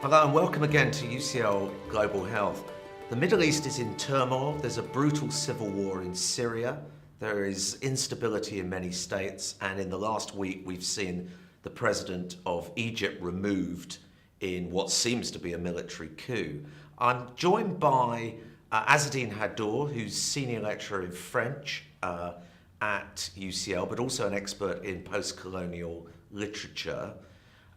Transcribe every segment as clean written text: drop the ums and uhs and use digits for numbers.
Hello and welcome again to UCL Global Health. The Middle East is in turmoil. There's a brutal civil war in Syria. There is instability in many states, and in the last week we've seen the president of Egypt removed in what seems to be a military coup. I'm joined by Azzedine Haddour, who's senior lecturer in French at UCL, but also an expert in post-colonial literature.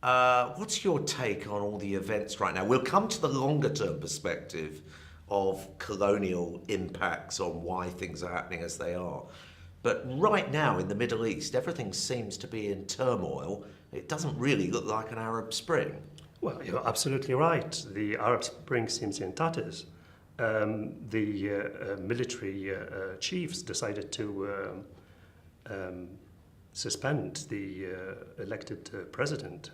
What's your take on all the events right now? We'll come to the longer term perspective of colonial impacts on why things are happening as they are. But right now in the Middle East, everything seems to be in turmoil. It doesn't really look like an Arab Spring. Well, you're absolutely right. The Arab Spring seems in tatters. The military chiefs decided to suspend the elected president.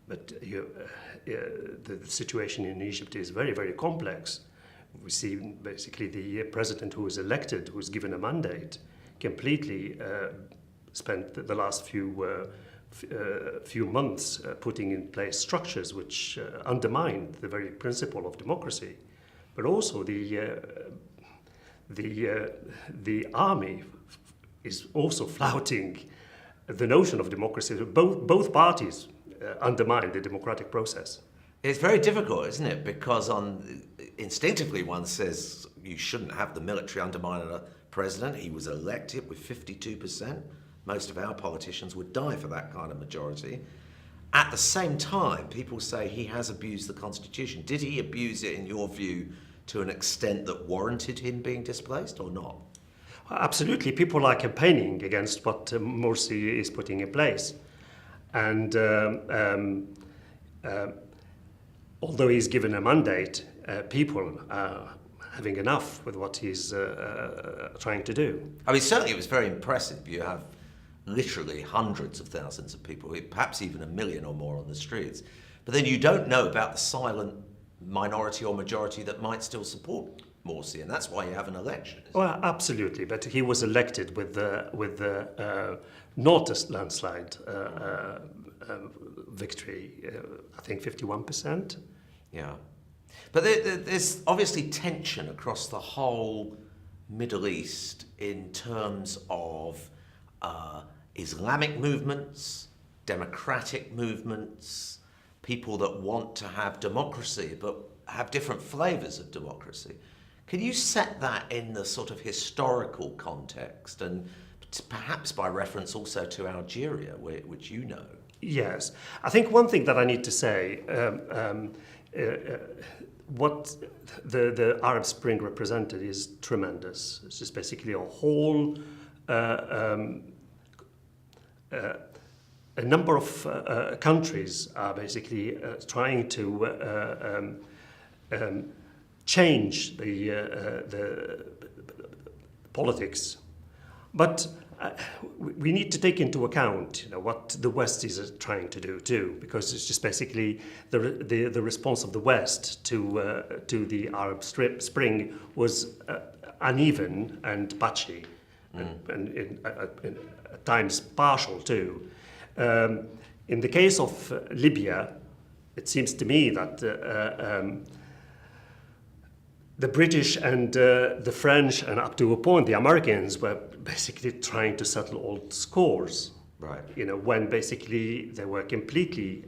But the situation in Egypt is very, very complex. We see basically the president who is elected, who is given a mandate, completely spent the last few months putting in place structures which undermine the very principle of democracy. But also the army is also flouting the notion of democracy. Both parties undermine the democratic process. It's very difficult, isn't it? Because instinctively one says you shouldn't have the military undermine a president. He was elected with 52%. Most of our politicians would die for that kind of majority. At the same time, people say he has abused the constitution. Did he abuse it, in your view, to an extent that warranted him being displaced or not? Absolutely. People are campaigning against what Morsi is putting in place. And although he's given a mandate, people are having enough with what he's trying to do. I mean, certainly it was very impressive. You have literally hundreds of thousands of people, perhaps even 1 million or more on the streets. But then you don't know about the silent minority or majority that might still support Morsi, and that's why you have an election. Well, absolutely, but he was elected with not a landslide victory. I think 51%. Yeah, but there's obviously tension across the whole Middle East in terms of Islamic movements, democratic movements, people that want to have democracy but have different flavors of democracy. Can you set that in the sort of historical context, and perhaps by reference also to Algeria, which you know? Yes. I think one thing that I need to say, what the Arab Spring represented is tremendous. It's just basically a whole, a number of countries are basically trying to change the politics, but we need to take into account, what the West is trying to do too, because it's just basically the response of the West to the Arab Spring was uneven and patchy, and at times partial too. In the case of Libya, it seems to me that the British and the French, and up to a point the Americans, were basically trying to settle old scores. Right. When basically they were completely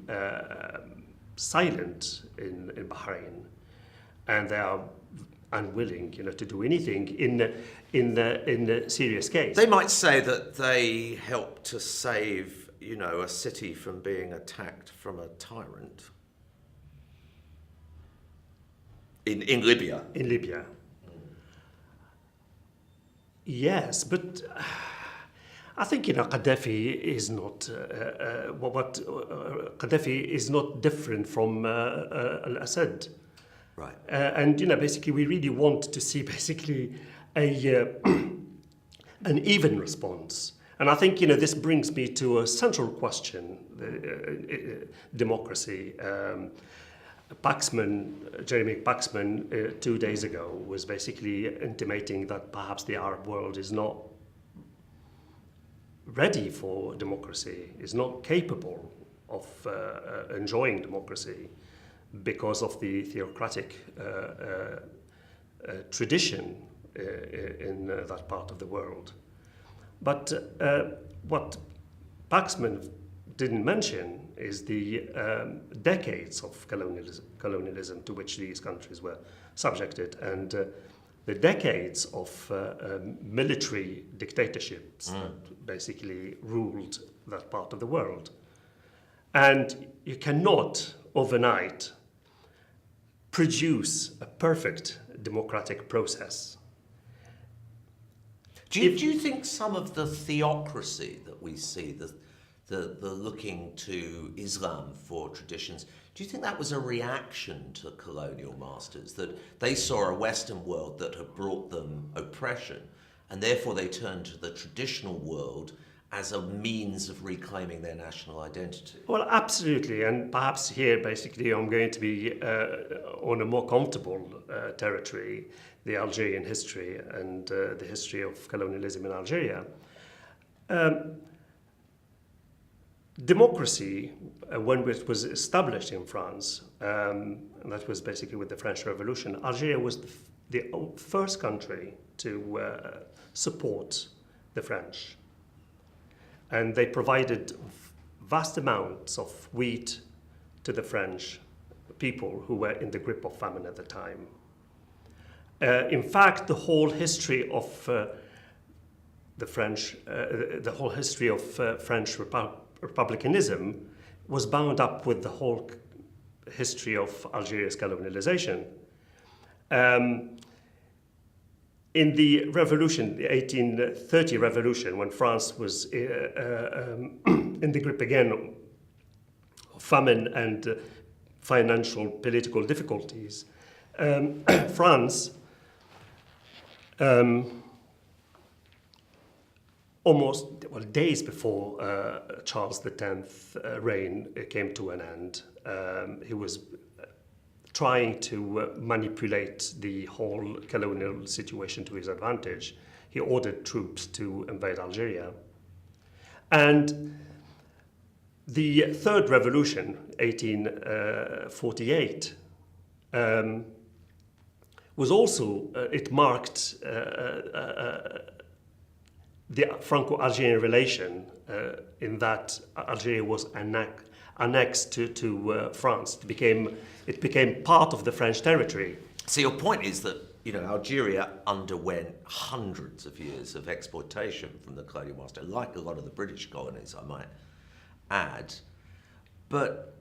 silent in Bahrain, and they are unwilling, to do anything in the serious case. They might say that they helped to save, a city from being attacked from a tyrant. In Libya? In Libya. Yes, but I think, Gaddafi is not, Gaddafi is not different from Assad. Right. And, basically we really want to see basically an even response. And I think, this brings me to a central question, democracy. Jeremy Paxman, 2 days ago, was basically intimating that perhaps the Arab world is not ready for democracy, is not capable of enjoying democracy because of the theocratic tradition in that part of the world. But what Paxman didn't mention is the decades of colonialism to which these countries were subjected, and the decades of military dictatorships that basically ruled that part of the world. And you cannot overnight produce a perfect democratic process. Do you think some of the theocracy that we see, the looking to Islam for traditions, do you think that was a reaction to colonial masters, that they saw a Western world that had brought them oppression, and therefore they turned to the traditional world as a means of reclaiming their national identity? Well, absolutely, and perhaps here basically I'm going to be on a more comfortable territory, the Algerian history and the history of colonialism in Algeria. Democracy, when it was established in France, and that was basically with the French Revolution, Algeria was the first country to support the French. And they provided vast amounts of wheat to the French people who were in the grip of famine at the time. In fact, the whole history of French republicanism was bound up with the whole history of Algeria's colonialization. In the revolution, the 1830 revolution, when France was in the grip again of famine and financial political difficulties, France days before Charles X's reign came to an end, he was trying to manipulate the whole colonial situation to his advantage. He ordered troops to invade Algeria. And the third revolution, 1848, was also, it marked the Franco-Algerian relation in that Algeria was annexed to France. It became part of the French territory. So your point is that, you know, Algeria underwent hundreds of years of exploitation from the colonial master, like a lot of the British colonies, I might add. But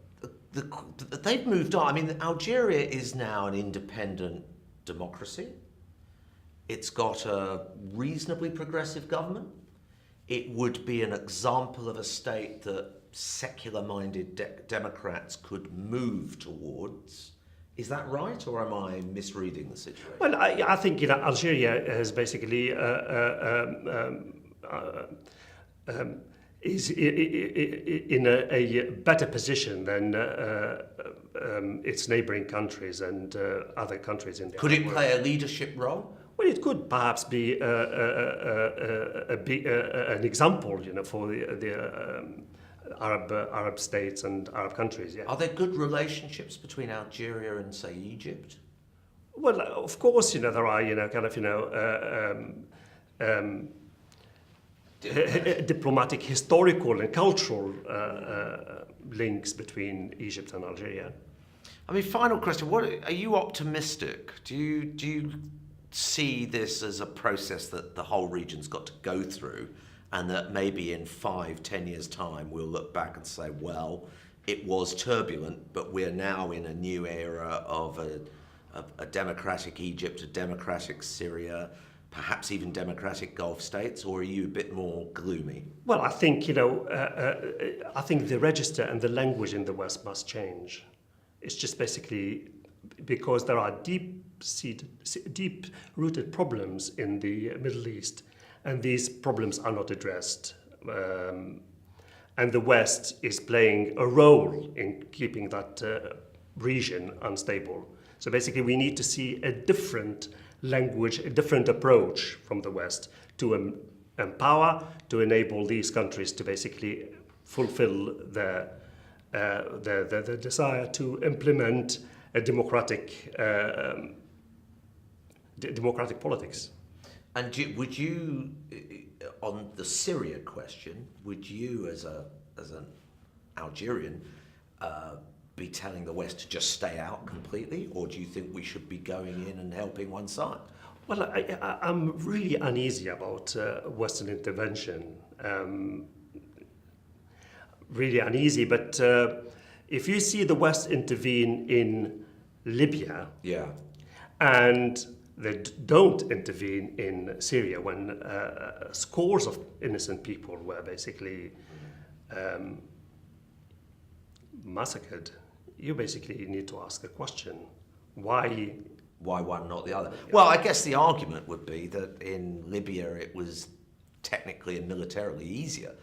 they've moved on. I mean, Algeria is now an independent democracy. It's got a reasonably progressive government. It would be an example of a state that secular-minded Democrats could move towards. Is that right, or am I misreading the situation? Well, I think, you know, Algeria has basically is in a better position than its neighbouring countries and other countries in the Could it play a leadership role? Well, it could perhaps be an example, you know, for the Arab states and Arab countries. Yeah. Are there good relationships between Algeria and, say, Egypt? Well, of course, you know, there are, you know, kind of, you know, diplomatic, historical, and cultural links between Egypt and Algeria. I mean, final question: what are you optimistic? Do you see this as a process that the whole region's got to go through, and that maybe in 5-10 years' time we'll look back and say, well, it was turbulent, but we're now in a new era of a democratic Egypt, a democratic Syria, perhaps even democratic Gulf states, or are you a bit more gloomy? Well, I think, you know, I think the register and the language in the West must change. It's just basically because there are deep-rooted problems in the Middle East, and these problems are not addressed. And the West is playing a role in keeping that region unstable. So basically we need to see a different language, a different approach from the West to empower, to enable these countries to basically fulfill their the desire to implement a democratic politics. And would you, on the Syria question, would you, as an Algerian, be telling the West to just stay out completely, or do you think we should be going in and helping one side? Well, I'm really uneasy about Western intervention. Really uneasy, but if you see the West intervene in Libya, Yeah. and they don't intervene in Syria when scores of innocent people were basically massacred, you basically need to ask a question: why? Why one, not the other? Well, I guess the argument would be that in Libya it was technically and militarily easier.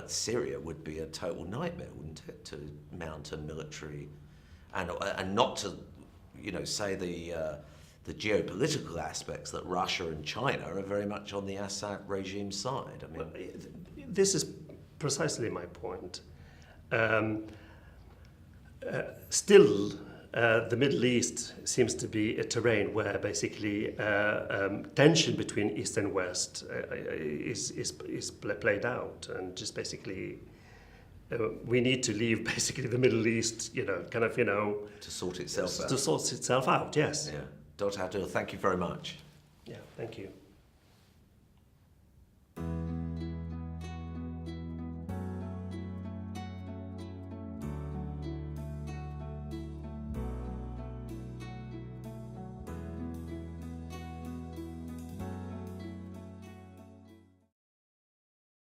Syria would be a total nightmare, wouldn't it, to mount a military, and not to, say the geopolitical aspects that Russia and China are very much on the Assad regime side. I mean, This is precisely my point. Still, the Middle East seems to be a terrain where basically tension between East and West is played out, and just basically we need to leave basically the Middle East, to sort itself out. To sort itself out. Yes. Yeah. Dr. Haddour, thank you very much. Yeah. Thank you.